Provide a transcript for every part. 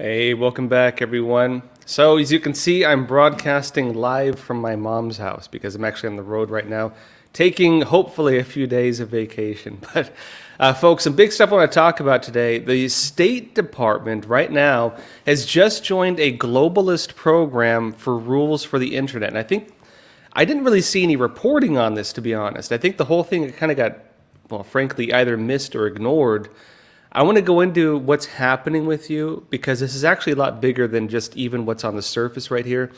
Hey, welcome back, everyone. So, as you can see, I'm broadcasting live from my mom's house because I'm actually on the road right now, taking hopefully a few days of vacation. But, folks, some big stuff I want to talk about today. The State Department right now has just joined a globalist program for rules for the internet. And I think I didn't really see any reporting on this, to be honest. I think the whole thing kind of got, well, frankly, either missed or ignored. I want to go into what's happening with you because this is actually a lot bigger than just even what's on the surface right here.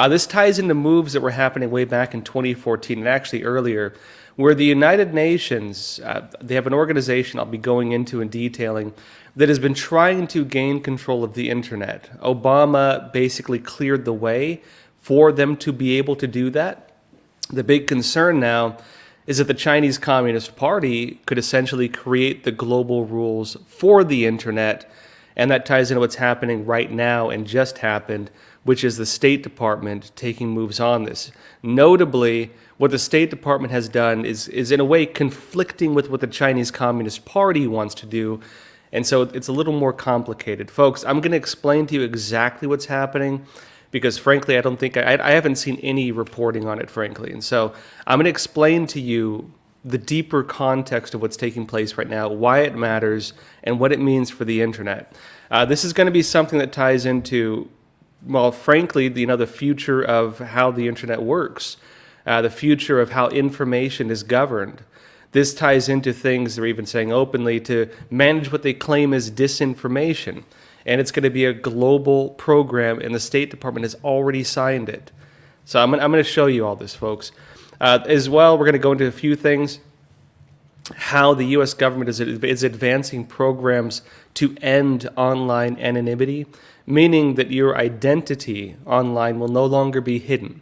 This ties into moves that were happening way back in 2014 and actually earlier, where the United Nations, they have an organization I'll be going into and detailing that has been trying to gain control of the internet. Obama basically cleared the way for them to be able to do that. The big concern now is that the Chinese Communist Party could essentially create the global rules for the internet. And that ties into what's happening right now and just happened, which is the State Department taking moves on this. Notably, what the State Department has done is in a way conflicting with what the Chinese Communist Party wants to do. And so it's a little more complicated. Folks, I'm going to explain to you exactly what's happening because frankly, I don't think I haven't seen any reporting on it, frankly. And so I'm going to explain to you the deeper context of what's taking place right now, why it matters, and what it means for the internet. This is going to be something that ties into, well, frankly, the future of how the internet works, the future of how information is governed. This ties into things they're even saying openly to manage what they claim is disinformation. And it's going to be a global program, and the State Department has already signed it. So I'm going to show you all this, folks. As well, we're going to go into a few things. How the U.S. government is advancing programs to end online anonymity, meaning that your identity online will no longer be hidden.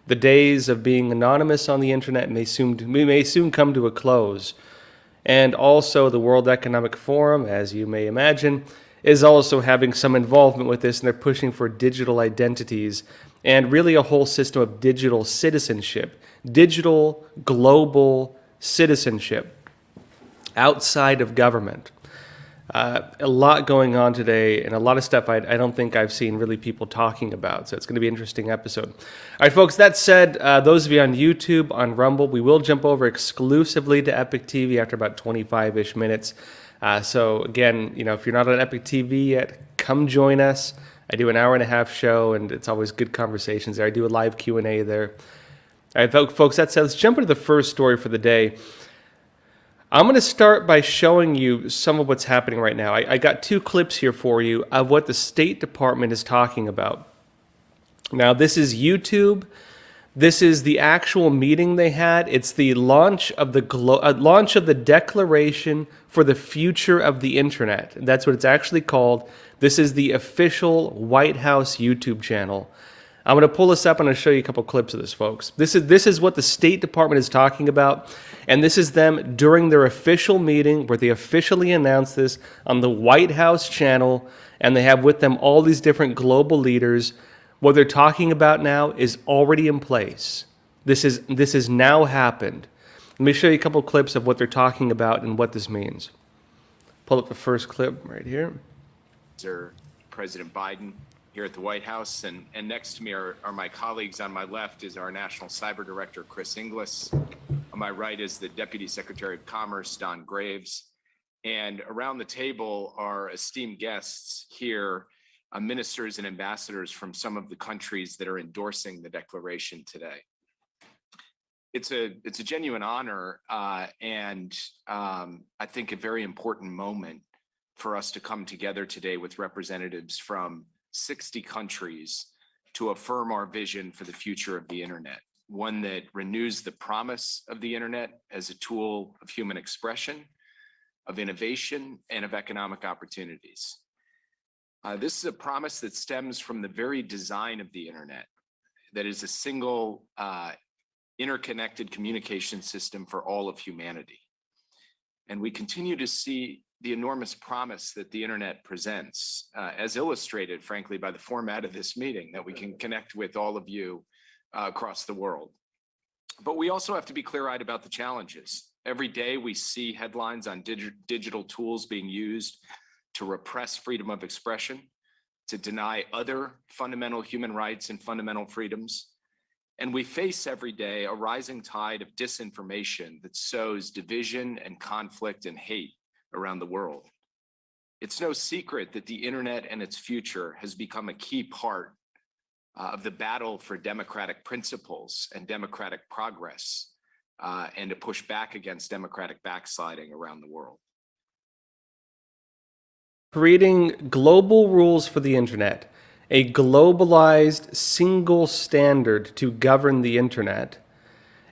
The days of being anonymous on the internet may soon come to a close. And also, the World Economic Forum, as you may imagine, is also having some involvement with this, and they're pushing for digital identities and really a whole system of digital citizenship, digital global citizenship outside of government. A lot going on today, and a lot of stuff I don't think I've seen really people talking about. So it's going to be an interesting episode. All right, folks, that said, those of you on YouTube, on Rumble, we will jump over exclusively to Epic TV after about 25-ish minutes. So again, if you're not on Epic TV yet, come join us. I do an hour-and-a-half show, and it's always good conversations there. I do a live Q&A there. All right, folks, that said, let's jump into the first story for the day. I'm going to start by showing you some of what's happening right now. I got two clips here for you of what the State Department is talking about. Now, this is YouTube. This is the actual meeting they had. It's the launch of the Declaration for the Future of the Internet. That's what it's actually called. This is the official White House YouTube channel. I'm going to pull this up and I'll show you a couple clips of this, folks. This is what the State Department is talking about, and this is them during their official meeting where they officially announced this on the White House channel, and they have with them all these different global leaders. What they're talking about now is already in place. This has now happened. Let me show you a couple clips of what they're talking about and what this means. Pull up the first clip right here. President Biden here at the White House, and next to me are my colleagues. On my left is our National Cyber Director, Chris Inglis. On my right is the Deputy Secretary of Commerce, Don Graves. And around the table are esteemed guests here, ministers and ambassadors from some of the countries that are endorsing the declaration today. It's a genuine honor and I think a very important moment for us to come together today with representatives from 60 countries to affirm our vision for the future of the internet, one that renews the promise of the internet as a tool of human expression, of innovation, and of economic opportunities. This is a promise that stems from the very design of the internet, that is a single interconnected communication system for all of humanity. And we continue to see the enormous promise that the internet presents, as illustrated, frankly, by the format of this meeting, that we can connect with all of you across the world. But we also have to be clear-eyed about the challenges. Every day we see headlines on digital tools being used to repress freedom of expression, to deny other fundamental human rights and fundamental freedoms. And we face every day a rising tide of disinformation that sows division and conflict and hate around the world. It's no secret that the internet and its future has become a key part of the battle for democratic principles and democratic progress, and to push back against democratic backsliding around the world. Creating global rules for the internet, a globalized single standard to govern the internet,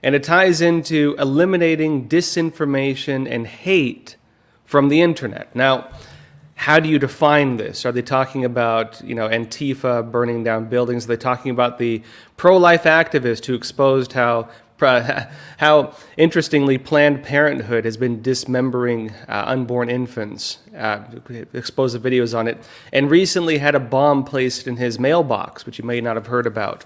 and it ties into eliminating disinformation and hate from the internet. Now, how do you define this? Are they talking about, Antifa burning down buildings? Are they talking about the pro-life activist who exposed how interestingly Planned Parenthood has been dismembering unborn infants, exposed the videos on it, and recently had a bomb placed in his mailbox, which you may not have heard about?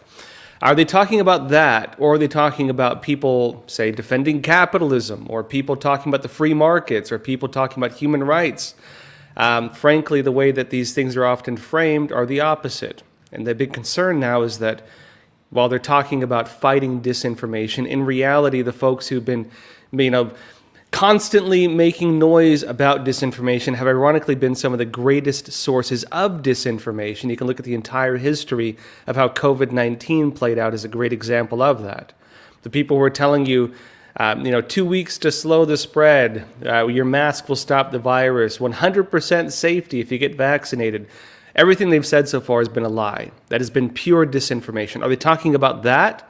Are they talking about that, or are they talking about people, say, defending capitalism, or people talking about the free markets, or people talking about human rights? Frankly, the way that these things are often framed are the opposite. And the big concern now is that while they're talking about fighting disinformation, in reality, the folks who've been, constantly making noise about disinformation have ironically been some of the greatest sources of disinformation. You can look at the entire history of how COVID-19 played out as a great example of that. The people who are telling you, 2 weeks to slow the spread, your mask will stop the virus, 100% safety if you get vaccinated. Everything they've said so far has been a lie. That has been pure disinformation. Are they talking about that?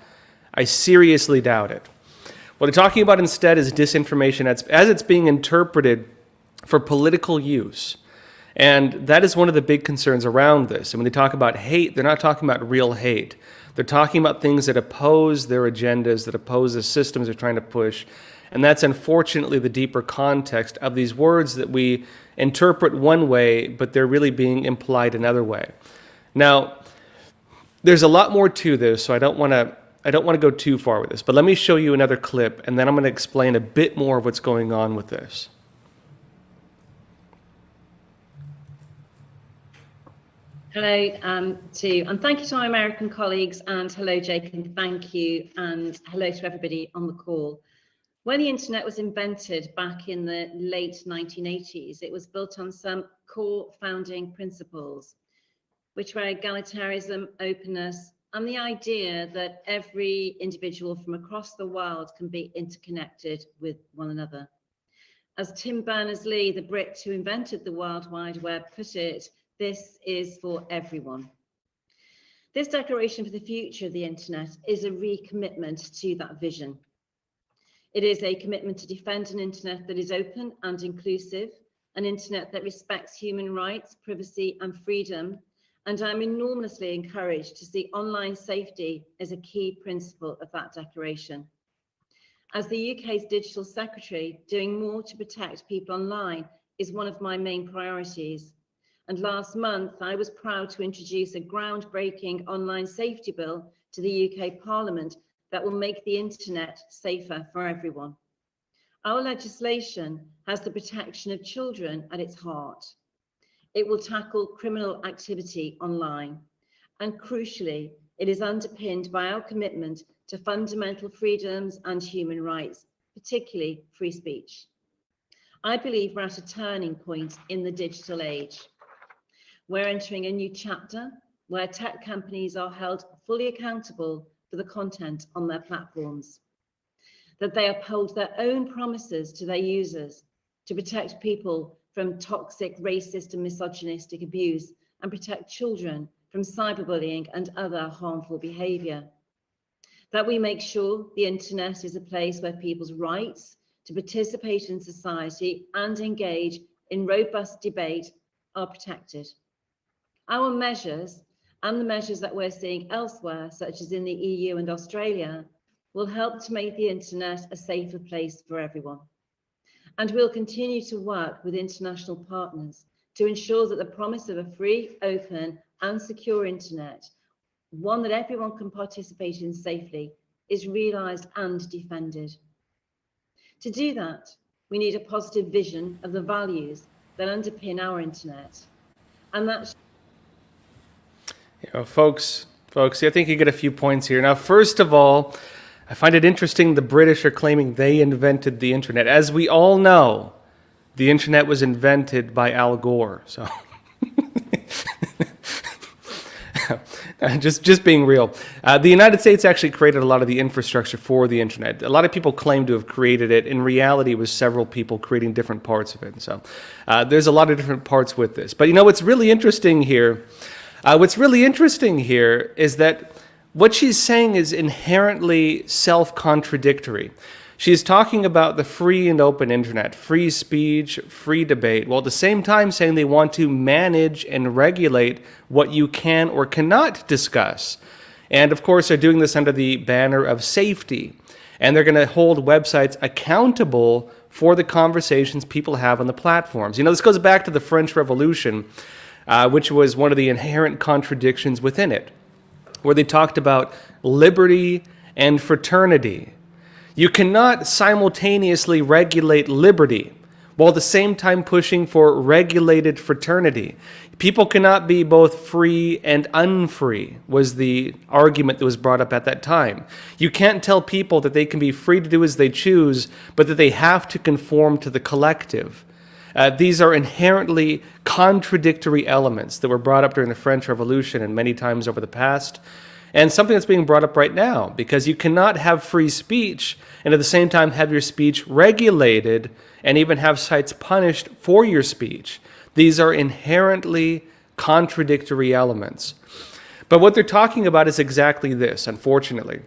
I seriously doubt it. What they're talking about instead is disinformation as it's being interpreted for political use. And that is one of the big concerns around this. And when they talk about hate, they're not talking about real hate. They're talking about things that oppose their agendas, that oppose the systems they're trying to push. And that's unfortunately the deeper context of these words that we interpret one way, but they're really being implied another way. Now, there's a lot more to this, so I don't want to go too far with this, but let me show you another clip, and then I'm going to explain a bit more of what's going on with this. Hello and thank you to my American colleagues, and hello Jake, and thank you, and hello to everybody on the call. When the internet was invented back in the late 1980s, it was built on some core founding principles, which were egalitarianism, openness, and the idea that every individual from across the world can be interconnected with one another. As Tim Berners-Lee, the Brit who invented the World Wide Web, put it, this is for everyone. This declaration for the future of the internet is a recommitment to that vision. It is a commitment to defend an internet that is open and inclusive, an internet that respects human rights, privacy, and freedom. And I'm enormously encouraged to see online safety as a key principle of that declaration. As the UK's Digital Secretary, doing more to protect people online is one of my main priorities. And last month, I was proud to introduce a groundbreaking online safety bill to the UK Parliament that will make the internet safer for everyone. Our legislation has the protection of children at its heart. It will tackle criminal activity online. And crucially, it is underpinned by our commitment to fundamental freedoms and human rights, particularly free speech. I believe we're at a turning point in the digital age. We're entering a new chapter where tech companies are held fully accountable for the content on their platforms, that they uphold their own promises to their users to protect people from toxic, racist and misogynistic abuse, and protect children from cyberbullying and other harmful behaviour. That we make sure the internet is a place where people's rights to participate in society and engage in robust debate are protected. Our measures, and the measures that we're seeing elsewhere, such as in the EU and Australia, will help to make the internet a safer place for everyone. And we'll continue to work with international partners to ensure that the promise of a free, open, and secure internet, one that everyone can participate in safely, is realised and defended. To do that, we need a positive vision of the values that underpin our internet, and that Folks, I think you get a few points here. Now, first of all, I find it interesting the British are claiming they invented the internet. As we all know, the internet was invented by Al Gore. So, just being real. The United States actually created a lot of the infrastructure for the internet. A lot of people claim to have created it. In reality, it was several people creating different parts of it. So, there's a lot of different parts with this. But what's really interesting here? Is that what she's saying is inherently self-contradictory. She's talking about the free and open internet, free speech, free debate, while at the same time saying they want to manage and regulate what you can or cannot discuss. And of course, they're doing this under the banner of safety. And they're going to hold websites accountable for the conversations people have on the platforms. This goes back to the French Revolution, which was one of the inherent contradictions within it, where they talked about liberty and fraternity. You cannot simultaneously regulate liberty while at the same time pushing for regulated fraternity. People cannot be both free and unfree, was the argument that was brought up at that time. You can't tell people that they can be free to do as they choose, but that they have to conform to the collective. These are inherently contradictory elements that were brought up during the French Revolution and many times over the past, and something that's being brought up right now, because you cannot have free speech and at the same time have your speech regulated and even have sites punished for your speech. These are inherently contradictory elements. But what they're talking about is exactly this, unfortunately.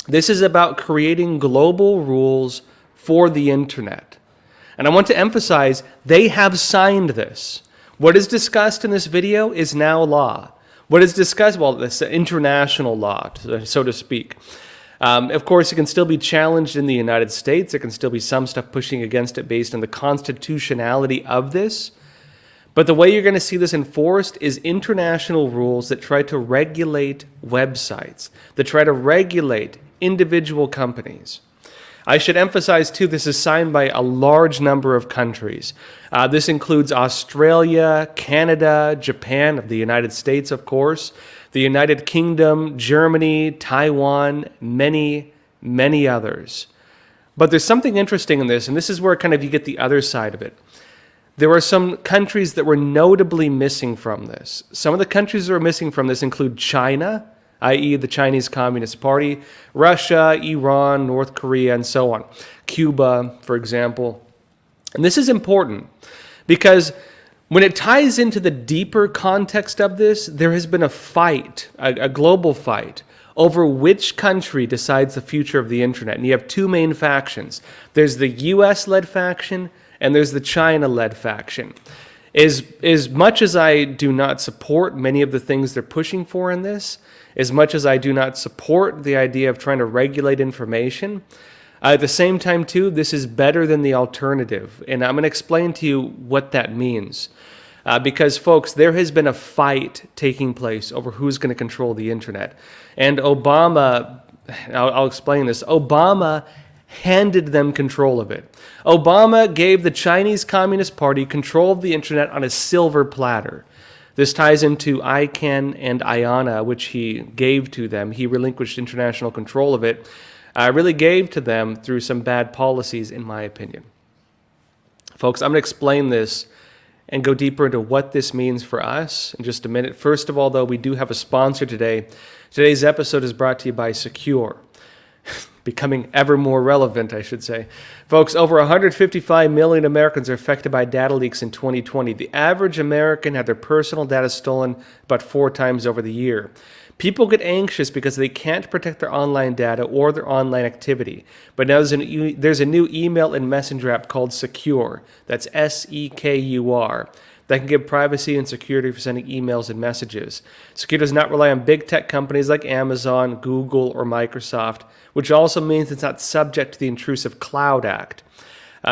This is about creating global rules for the internet. And I want to emphasize, they have signed this. What is discussed in this video is now law. What is discussed, well, this international law, so to speak. Of course, it can still be challenged in the United States. There can still be some stuff pushing against it based on the constitutionality of this. But the way you're going to see this enforced is international rules that try to regulate websites, that try to regulate individual companies. I should emphasize, too, this is signed by a large number of countries. This includes Australia, Canada, Japan, of the United States, of course, the United Kingdom, Germany, Taiwan, many, many others. But there's something interesting in this, and this is where kind of you get the other side of it. There are some countries that were notably missing from this. Some of the countries that are missing from this include China, i.e. the Chinese Communist Party, Russia, Iran, North Korea, and so on. Cuba, for example. And this is important because when it ties into the deeper context of this, there has been a fight, a global fight, over which country decides the future of the internet. And you have two main factions. There's the US-led faction and there's the China-led faction. As much as I do not support many of the things they're pushing for in this, as much as I do not support the idea of trying to regulate information, at the same time, too, this is better than the alternative. And I'm going to explain to you what that means. Because, folks, there has been a fight taking place over who's going to control the internet. And Obama, I'll explain this, Obama handed them control of it. Obama gave the Chinese Communist Party control of the internet on a silver platter. This ties into ICANN and IANA, which he gave to them. He relinquished international control of it. Really gave to them through some bad policies, in my opinion. Folks, I'm going to explain this and go deeper into what this means for us in just a minute. First of all, though, we do have a sponsor today. Today's episode is brought to you by Secure. Becoming ever more relevant, I should say. Folks, over 155 million Americans are affected by data leaks in 2020. The average American had their personal data stolen about 4 times over the year. People get anxious because they can't protect their online data or their online activity. But now there's a new email and messenger app called Secure. That's SEKUR. That can give privacy and security for sending emails and messages. Secure does not rely on big tech companies like Amazon, Google, or Microsoft, which also means it's not subject to the Intrusive Cloud Act.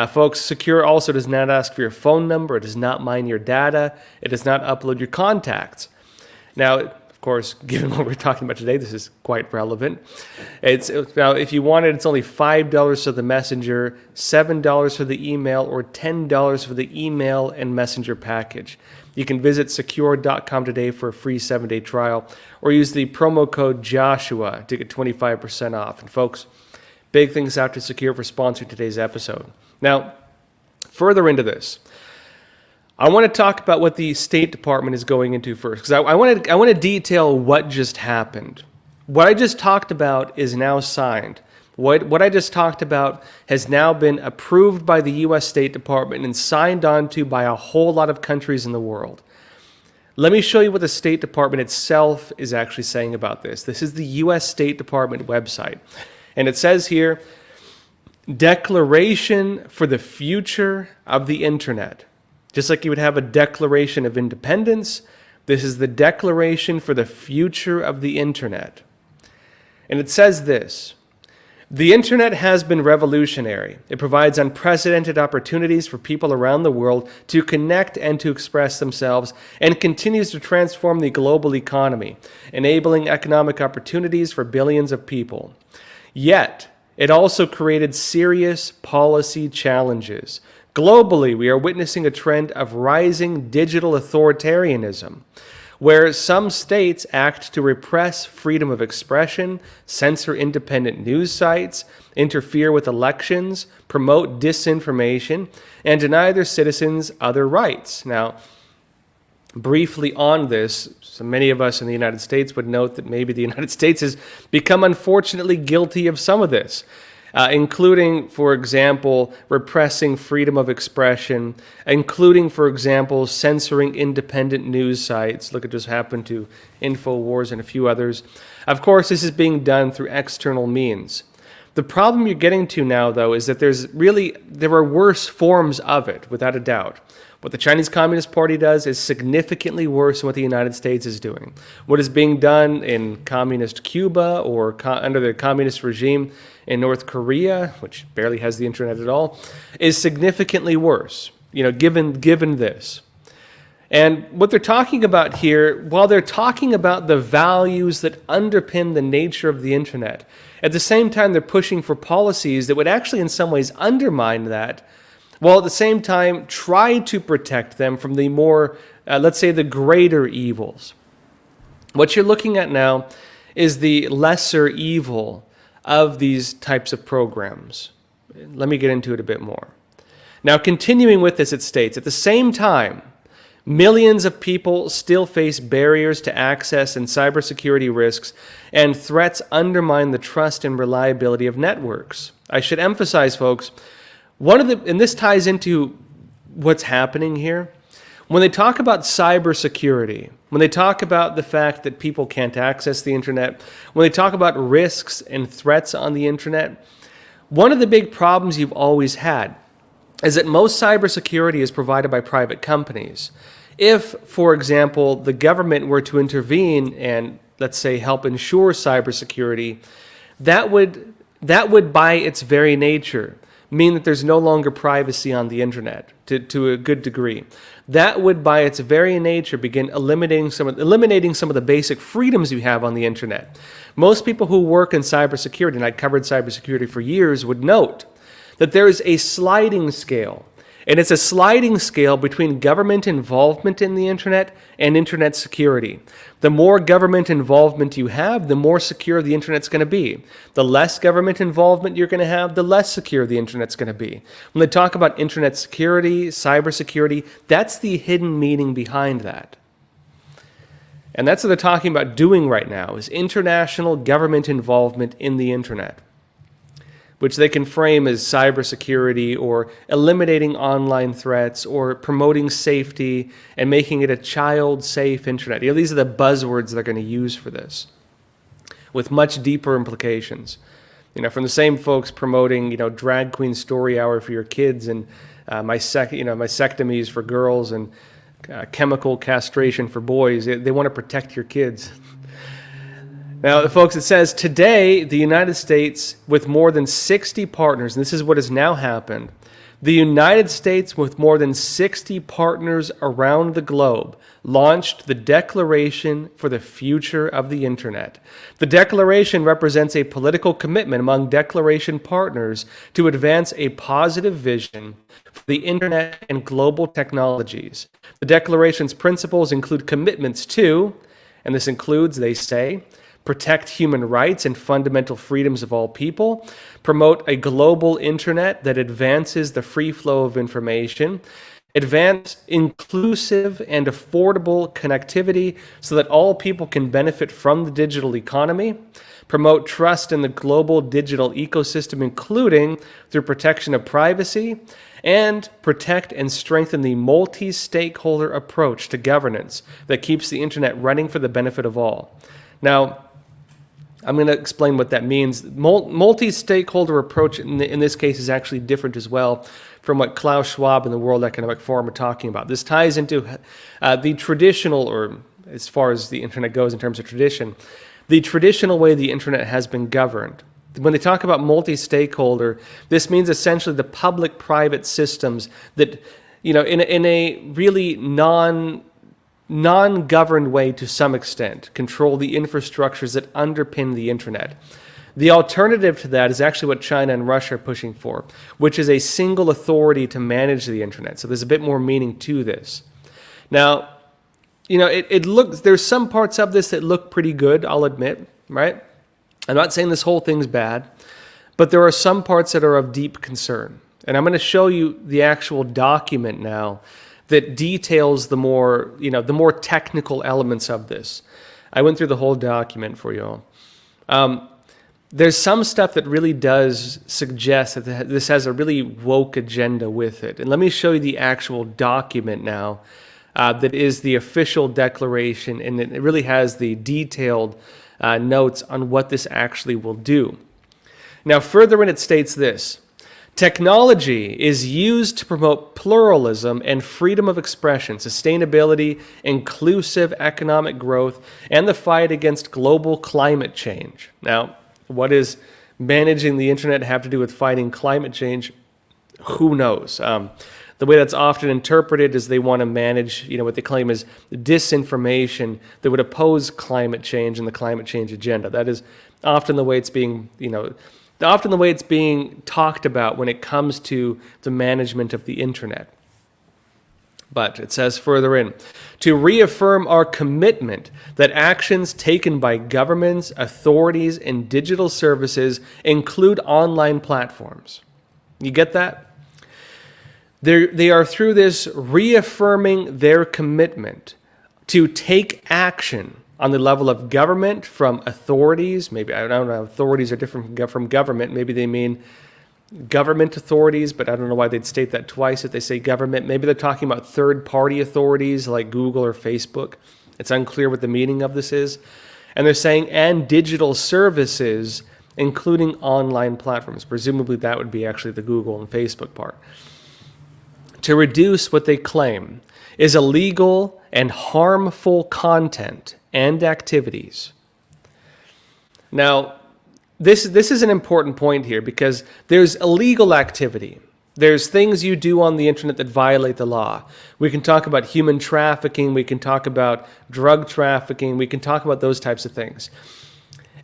Folks, Secure also does not ask for your phone number. It does not mine your data. It does not upload your contacts. Now, of course, given what we're talking about today, this is quite relevant. Now, if you want it, it's only $5 for the messenger, $7 for the email, or $10 for the email and messenger package. You can visit secure.com today for a free 7-day trial, or use the promo code Joshua to get 25% off. And folks, big things out to Secure for sponsoring today's episode. Now, further into this, I want to talk about what the State Department is going into first, because I want to detail what just happened. What I just talked about is now signed. What I just talked about has now been approved by the U.S. State Department and signed on to by a whole lot of countries in the world. Let me show you what the State Department itself is actually saying about this. This is the U.S. State Department website. And it says here, Declaration for the Future of the Internet. Just like you would have a Declaration of Independence, this is the Declaration for the Future of the Internet. And it says this: the Internet has been revolutionary. It provides unprecedented opportunities for people around the world to connect and to express themselves, and continues to transform the global economy, enabling economic opportunities for billions of people. Yet, it also created serious policy challenges. Globally, we are witnessing a trend of rising digital authoritarianism, where some states act to repress freedom of expression, censor independent news sites, interfere with elections, promote disinformation, and deny their citizens other rights. Now, briefly on this, so many of us in the United States would note that maybe the United States has become unfortunately guilty of some of this. Including, for example, repressing freedom of expression, including, for example, censoring independent news sites. Look at what just happened to InfoWars and a few others. Of course, this is being done through external means. The problem you're getting to now, though, is that there are worse forms of it, without a doubt. What the Chinese Communist Party does is significantly worse than what the United States is doing. What is being done in communist Cuba or under the communist regime in North Korea, which barely has the internet at all, is significantly worse, given this. And what they're talking about here, while they're talking about the values that underpin the nature of the internet, at the same time they're pushing for policies that would actually in some ways undermine that, while at the same time try to protect them from the more, let's say, the greater evils. What you're looking at now is the lesser evil of these types of programs. Let me get into it a bit more. Now, continuing with this, it states, at the same time, millions of people still face barriers to access and cybersecurity risks, and threats undermine the trust and reliability of networks. I should emphasize, folks, and this ties into what's happening here. When they talk about cybersecurity, when they talk about the fact that people can't access the internet, when they talk about risks and threats on the internet, one of the big problems you've always had is that most cybersecurity is provided by private companies. If, for example, the government were to intervene and, let's say, help ensure cybersecurity, that would by its very nature mean that there's no longer privacy on the internet to a good degree. That would by its very nature begin eliminating some of the basic freedoms you have on the internet. Most people who work in cybersecurity, and I covered cybersecurity for years, would note that there is a sliding scale. And it's a sliding scale between government involvement in the internet and internet security. The more government involvement you have, the more secure the internet's going to be. The less government involvement you're going to have, the less secure the internet's going to be. When they talk about internet security, cybersecurity, that's the hidden meaning behind that. And that's what they're talking about doing right now, is international government involvement in the internet, which they can frame as cybersecurity or eliminating online threats or promoting safety and making it a child-safe internet. These are the buzzwords they're going to use for this, with much deeper implications. From the same folks promoting, drag queen story hour for your kids and mastectomies for girls and chemical castration for boys. They want to protect your kids. Now, folks, it says today the United States with more than 60 partners, and this is what has now happened. The United States with more than 60 partners around the globe launched the Declaration for the Future of the Internet. The declaration represents a political commitment among declaration partners to advance a positive vision for the Internet and global technologies. The declaration's principles include commitments to, and this includes, they say, protect human rights and fundamental freedoms of all people, promote a global internet that advances the free flow of information, advance inclusive and affordable connectivity so that all people can benefit from the digital economy, promote trust in the global digital ecosystem, including through protection of privacy, and protect and strengthen the multi-stakeholder approach to governance that keeps the internet running for the benefit of all. Now, I'm going to explain what that means. Multi-stakeholder approach in this case is actually different as well from what Klaus Schwab and the World Economic Forum are talking about. This ties into the traditional, or as far as the internet goes in terms of tradition, the traditional way the internet has been governed. When they talk about multi-stakeholder, this means essentially the public-private systems that, in a really non-governed way to some extent, control the infrastructures that underpin the internet. The alternative to that is actually what China and Russia are pushing for, which is a single authority to manage the internet. So there's a bit more meaning to this. Now, it looks, there's some parts of this that look pretty good, I'll admit, right? I'm not saying this whole thing's bad, but there are some parts that are of deep concern. And I'm going to show you the actual document now that details the more technical elements of this. I went through the whole document for you all. There's some stuff that really does suggest that this has a really woke agenda with it. And let me show you the actual document now that is the official declaration, and it really has the detailed notes on what this actually will do. Now, further in, it states this: technology is used to promote pluralism and freedom of expression, sustainability, inclusive economic growth, and the fight against global climate change. Now, what does managing the internet have to do with fighting climate change? Who knows? The way that's often interpreted is they want to manage, what they claim is disinformation that would oppose climate change and the climate change agenda. That is often the way it's being, often the way it's being talked about when it comes to the management of the internet. But it says further in, to reaffirm our commitment that actions taken by governments, authorities, and digital services include online platforms. You get that? They are through this reaffirming their commitment to take action on the level of government from authorities. Maybe, I don't know, authorities are different from government. Maybe they mean government authorities, but I don't know why they'd state that twice if they say government. Maybe they're talking about third-party authorities like Google or Facebook. It's unclear what the meaning of this is. And they're saying, and digital services, including online platforms. Presumably that would be actually the Google and Facebook part. To reduce what they claim is illegal and harmful content and activities. Now, this is an important point here because there's illegal activity. There's things you do on the internet that violate the law. We can talk about human trafficking. We can talk about drug trafficking. We can talk about those types of things.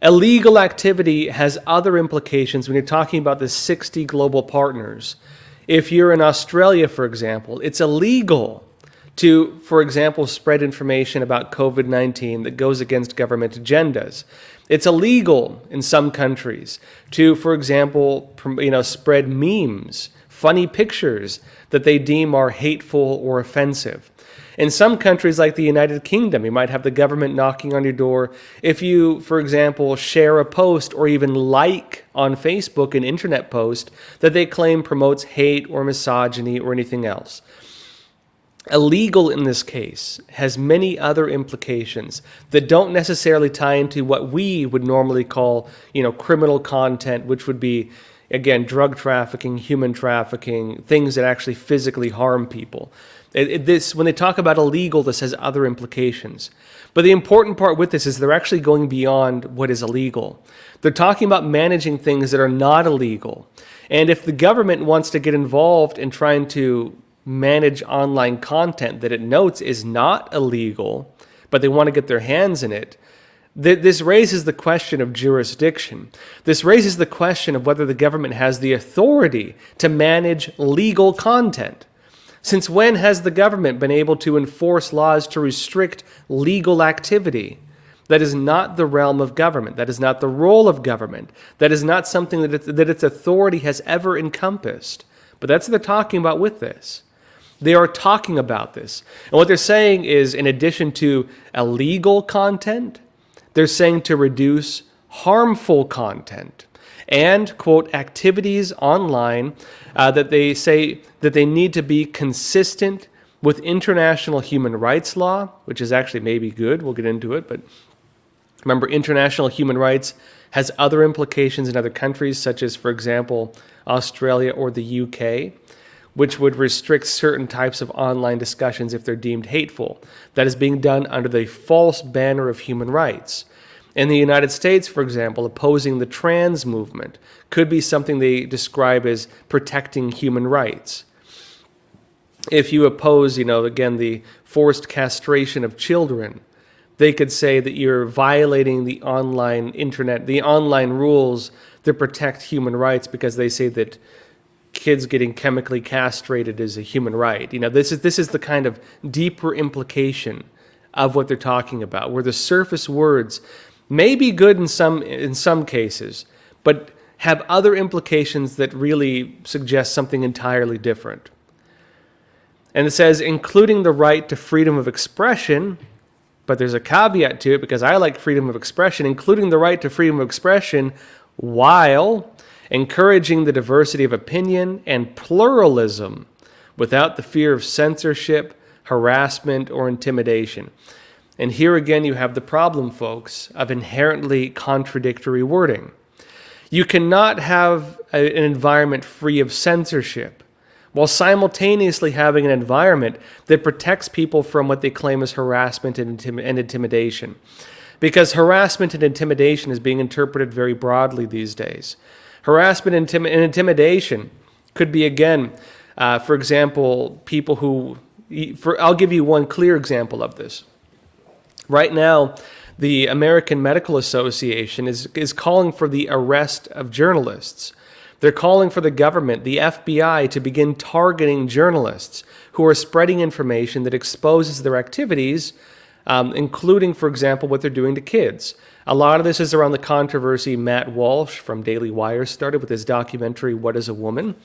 Illegal activity has other implications when you're talking about the 60 global partners. If you're in Australia, for example, it's illegal to, for example, spread information about COVID-19 that goes against government agendas. It's illegal in some countries to, for example, spread memes, funny pictures that they deem are hateful or offensive. In some countries like the United Kingdom, you might have the government knocking on your door if you, for example, share a post or even like on Facebook an internet post that they claim promotes hate or misogyny or anything else. Illegal in this case has many other implications that don't necessarily tie into what we would normally call, criminal content, which would be, again, drug trafficking, human trafficking, things that actually physically harm people. When they talk about illegal, this has other implications. But the important part with this is they're actually going beyond what is illegal. They're talking about managing things that are not illegal. And if the government wants to get involved in trying to manage online content that it notes is not illegal, but they want to get their hands in it, this raises the question of jurisdiction. This raises the question of whether the government has the authority to manage legal content. Since when has the government been able to enforce laws to restrict legal activity? That is not the realm of government. That is not the role of government. That is not something that its authority has ever encompassed. But that's what they're talking about with this. They are talking about this. And what they're saying is, in addition to illegal content, they're saying to reduce harmful content and, quote, activities online that they say that they need to be consistent with international human rights law, which is actually maybe good. We'll get into it. But remember, international human rights has other implications in other countries, such as, for example, Australia or the UK, which would restrict certain types of online discussions if they're deemed hateful. That is being done under the false banner of human rights. In the United States, for example, opposing the trans movement could be something they describe as protecting human rights. If you oppose, again, the forced castration of children, they could say that you're violating the online internet, the online rules that protect human rights, because they say that kids getting chemically castrated is a human right. This is the kind of deeper implication of what they're talking about, where the surface words may be good in some cases, but have other implications that really suggest something entirely different. And it says, including the right to freedom of expression, but there's a caveat to it, because I like freedom of expression, including the right to freedom of expression while encouraging the diversity of opinion and pluralism without the fear of censorship, harassment, or intimidation. And here again, you have the problem, folks, of inherently contradictory wording. You cannot have an environment free of censorship while simultaneously having an environment that protects people from what they claim as harassment and intimidation. Because harassment and intimidation is being interpreted very broadly these days. Harassment and intimidation could be, again, for example, people who... I'll give you one clear example of this. Right now, the American Medical Association is calling for the arrest of journalists. They're calling for the government, the FBI, to begin targeting journalists who are spreading information that exposes their activities, including, for example, what they're doing to kids. A lot of this is around the controversy Matt Walsh from Daily Wire started with his documentary, What is a Woman?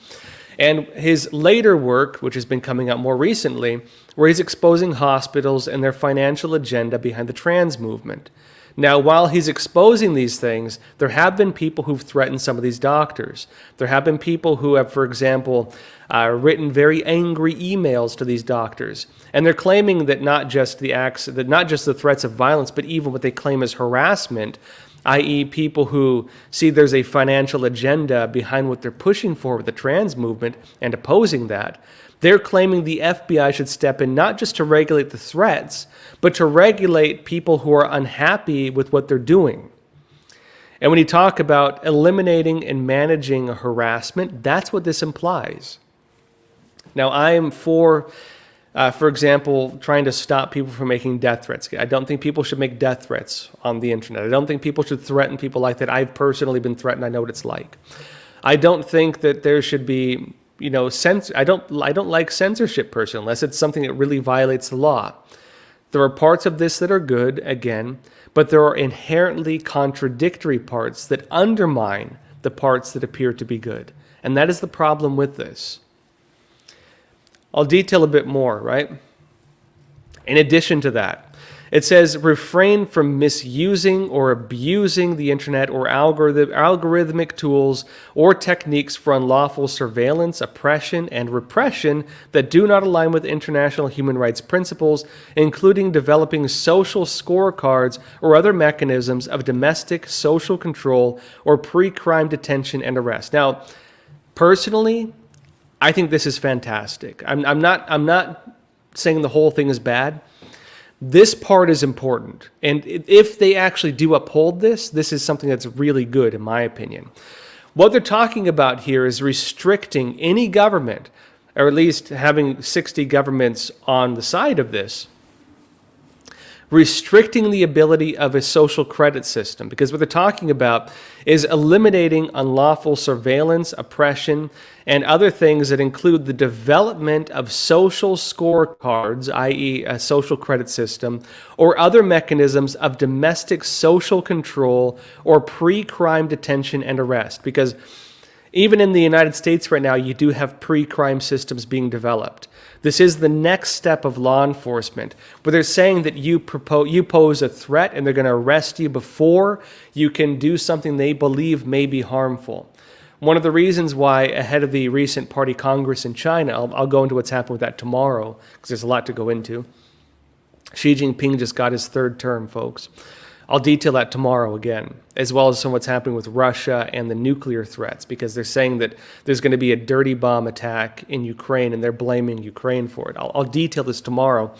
And his later work, which has been coming out more recently, where he's exposing hospitals and their financial agenda behind the trans movement. Now, while he's exposing these things, there have been people who've threatened some of these doctors. There have been people who have, for example, written very angry emails to these doctors. And they're claiming that not just the threats of violence, but even what they claim as harassment, i.e. people who see there's a financial agenda behind what they're pushing for with the trans movement and opposing that. They're claiming the FBI should step in not just to regulate the threats, but to regulate people who are unhappy with what they're doing. And when you talk about eliminating and managing harassment, that's what this implies. Now, I am for example, trying to stop people from making death threats. I don't think people should make death threats on the internet. I don't think people should threaten people like that. I've personally been threatened. I know what it's like. I don't think that there should be, I don't like censorship personally, unless it's something that really violates the law. There are parts of this that are good, again, but there are inherently contradictory parts that undermine the parts that appear to be good. And that is the problem with this. I'll detail a bit more, right? In addition to that, it says refrain from misusing or abusing the internet or algorithmic tools or techniques for unlawful surveillance, oppression, and repression that do not align with international human rights principles, including developing social scorecards or other mechanisms of domestic social control or pre-crime detention and arrest. Now, personally, I think this is fantastic. I'm not saying the whole thing is bad. This part is important. And if they actually do uphold this, this is something that's really good, in my opinion. What they're talking about here is restricting any government, or at least having 60 governments on the side of this, restricting the ability of a social credit system, because what they're talking about is eliminating unlawful surveillance, oppression, and other things that include the development of social scorecards, i.e. a social credit system, or other mechanisms of domestic social control or pre-crime detention and arrest. Because even in the United States right now, you do have pre-crime systems being developed. This is the next step of law enforcement, where they're saying that you pose a threat and they're going to arrest you before you can do something they believe may be harmful. One of the reasons why, ahead of the recent Party Congress in China, I'll go into what's happened with that tomorrow, because there's a lot to go into. Xi Jinping just got his third term, folks. I'll detail that tomorrow again, as well as some what's happening with Russia and the nuclear threats, because they're saying that there's going to be a dirty bomb attack in Ukraine, and they're blaming Ukraine for it. I'll detail this tomorrow.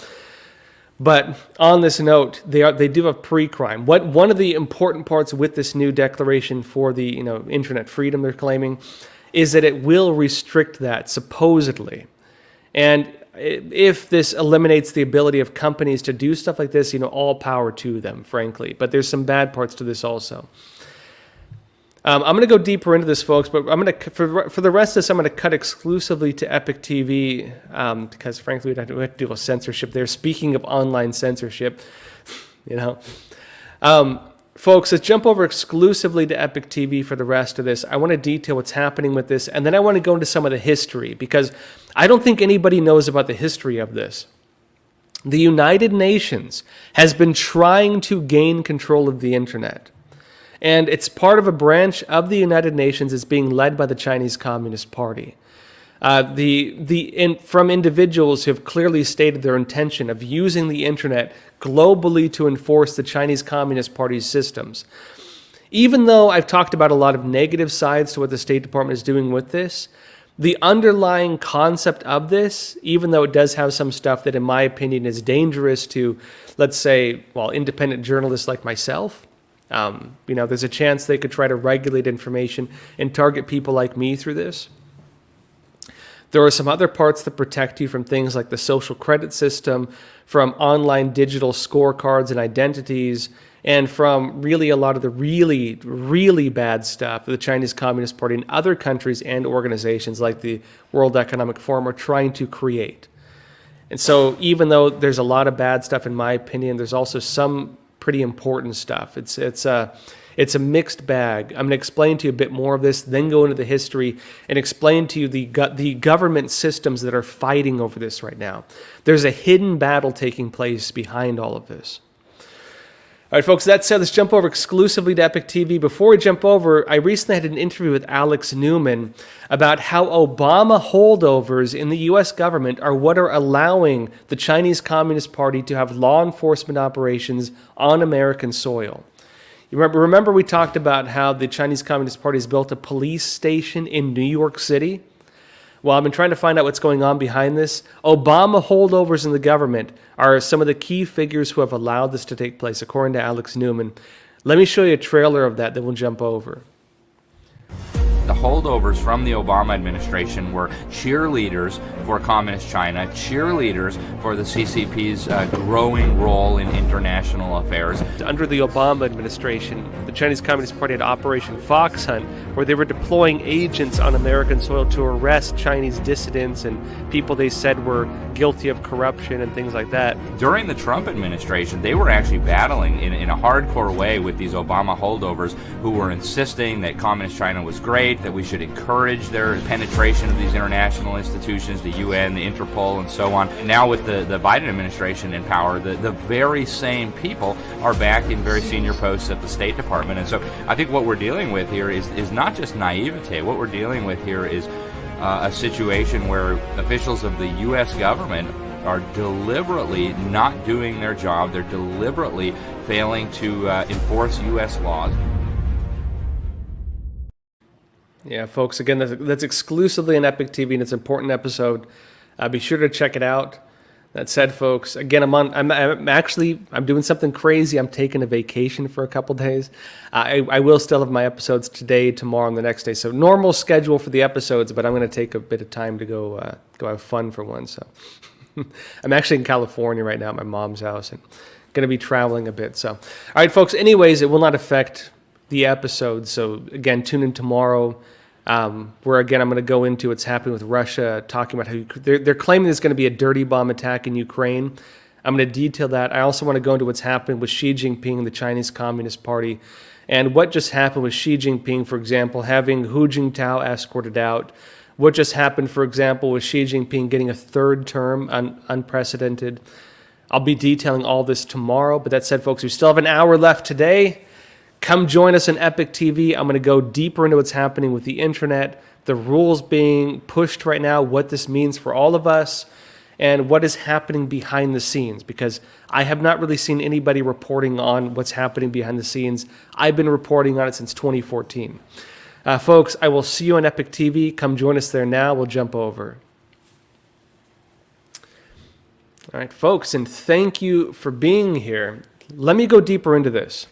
But on this note, they do have pre-crime. One of the important parts with this new declaration for the internet freedom they're claiming is that it will restrict that, supposedly. And if this eliminates the ability of companies to do stuff like this, all power to them, frankly. But there's some bad parts to this also. I'm going to go deeper into this, folks, but I'm going to, for the rest of this, I'm going to cut exclusively to Epic TV because, frankly, we have to deal with censorship there. Speaking of online censorship, folks, let's jump over exclusively to Epic TV for the rest of this. I want to detail what's happening with this, and then I want to go into some of the history, because I don't think anybody knows about the history of this. The United Nations has been trying to gain control of the internet. And it's part of a branch of the United Nations that's being led by the Chinese Communist Party. From individuals who have clearly stated their intention of using the internet globally to enforce the Chinese Communist Party's systems. Even though I've talked about a lot of negative sides to what the State Department is doing with this, the underlying concept of this, even though it does have some stuff that, in my opinion, is dangerous to, let's say, independent journalists like myself, there's a chance they could try to regulate information and target people like me through this. There are some other parts that protect you from things like the social credit system, from online digital scorecards and identities, and from really a lot of the really, really bad stuff that the Chinese Communist Party and other countries and organizations like the World Economic Forum are trying to create. And so even though there's a lot of bad stuff, in my opinion, there's also some pretty important stuff. It's a mixed bag. I'm going to explain to you a bit more of this, then go into the history and explain to you the government systems that are fighting over this right now. There's a hidden battle taking place behind all of this. All right, folks, that said, let's jump over exclusively to Epic TV. Before we jump over, I recently had an interview with Alex Newman about how Obama holdovers in the U.S. government are what are allowing the Chinese Communist Party to have law enforcement operations on American soil. You remember we talked about how the Chinese Communist Party has built a police station in New York City? Well, I've been trying to find out what's going on behind this. Obama holdovers in the government are some of the key figures who have allowed this to take place, according to Alex Newman. Let me show you a trailer of that we'll jump over. The holdovers from the Obama administration were cheerleaders for Communist China, cheerleaders for the CCP's growing role in international affairs. Under the Obama administration, the Chinese Communist Party had Operation Fox Hunt, where they were deploying agents on American soil to arrest Chinese dissidents and people they said were guilty of corruption and things like that. During the Trump administration, they were actually battling in a hardcore way with these Obama holdovers who were insisting that Communist China was great, that we should encourage their penetration of these international institutions, the UN, the Interpol, and so on. And now with the Biden administration in power, the very same people are back in very senior posts at the State Department. And so I think what we're dealing with here is not just naivete. What we're dealing with here is a situation where officials of the U.S. government are deliberately not doing their job. They're deliberately failing to enforce U.S. laws. Yeah, folks, again, that's exclusively on Epic TV, and it's an important episode. Be sure to check it out. That said, folks, again, I'm doing something crazy. I'm taking a vacation for a couple days. I will still have my episodes today, tomorrow, and the next day. So normal schedule for the episodes, but I'm going to take a bit of time to go have fun for once. So I'm actually in California right now at my mom's house and going to be traveling a bit. So, all right, folks. Anyways, it will not affect the episode. So again, tune in tomorrow. Where again, I'm going to go into what's happening with Russia, talking about how they're claiming there's going to be a dirty bomb attack in Ukraine. I'm going to detail that. I also want to go into what's happening with Xi Jinping and the Chinese Communist Party, and what just happened with Xi Jinping, for example, having Hu Jintao escorted out. What just happened, for example, with Xi Jinping getting a third term, unprecedented. I'll be detailing all this tomorrow. But that said, folks, we still have an hour left today. Come join us on Epic TV. I'm going to go deeper into what's happening with the internet, the rules being pushed right now, what this means for all of us, and what is happening behind the scenes, because I have not really seen anybody reporting on what's happening behind the scenes. I've been reporting on it since 2014. Folks, I will see you on Epic TV. Come join us there now. We'll jump over. All right, folks, and thank you for being here. Let me go deeper into this.